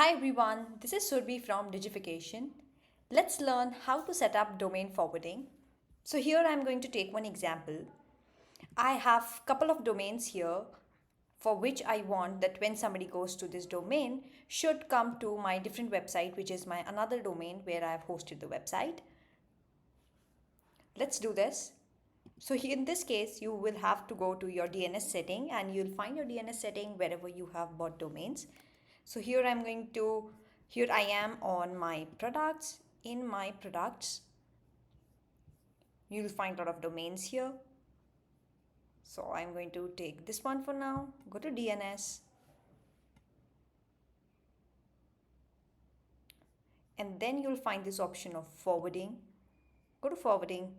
Hi everyone, this is Surbi from Digification. Let's learn how to set up domain forwarding. So here I'm going to take one example. I have a couple of domains here for which I want that when somebody goes to this domain should come to my different website, which is my another domain where I have hosted the website. Let's do this. So here in this case, you will have to go to your DNS setting and you'll find your DNS setting wherever you have bought domains. So here I am on my products. In my products, you'll find a lot of domains here. So I'm going to take this one for now. Go to DNS. And then you'll find this option of forwarding. Go to forwarding.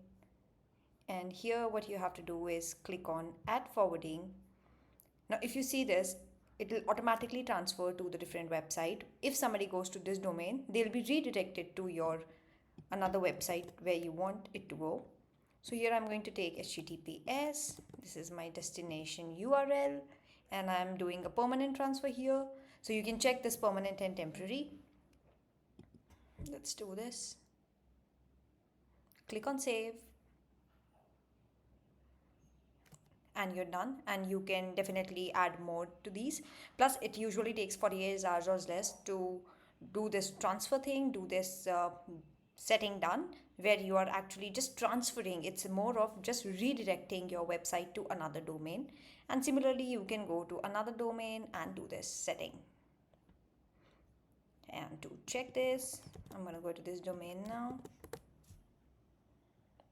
And here what you have to do is click on add forwarding. Now if you see this, it will automatically transfer to the different website. If somebody goes to this domain, they'll be redirected to your another website where you want it to go. So here I'm going to take HTTPS. This is my destination URL and I'm doing a permanent transfer here. So you can check this permanent and temporary. Let's do this. Click on save. And you're done, and you can definitely add more to these. Plus it usually takes 48 hours or less to do this transfer thing, do this setting done, where you are actually just transferring. It's more of just redirecting your website to another domain, and similarly you can go to another domain and do this setting. And to check this, I'm going to go to this domain now.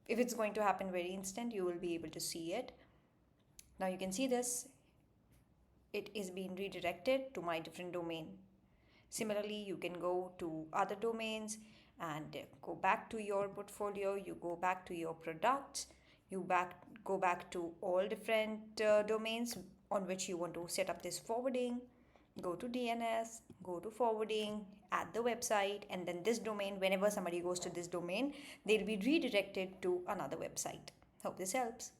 If it's going to happen very instant, you will be able to see it. Now you can see this, it is being redirected to my different domain. Similarly, you can go to other domains and go back to your portfolio, you go back to your products, go back to all different domains on which you want to set up this forwarding. Go to DNS, go to forwarding, add the website, and then this domain, whenever somebody goes to this domain, they'll be redirected to another website. Hope this helps.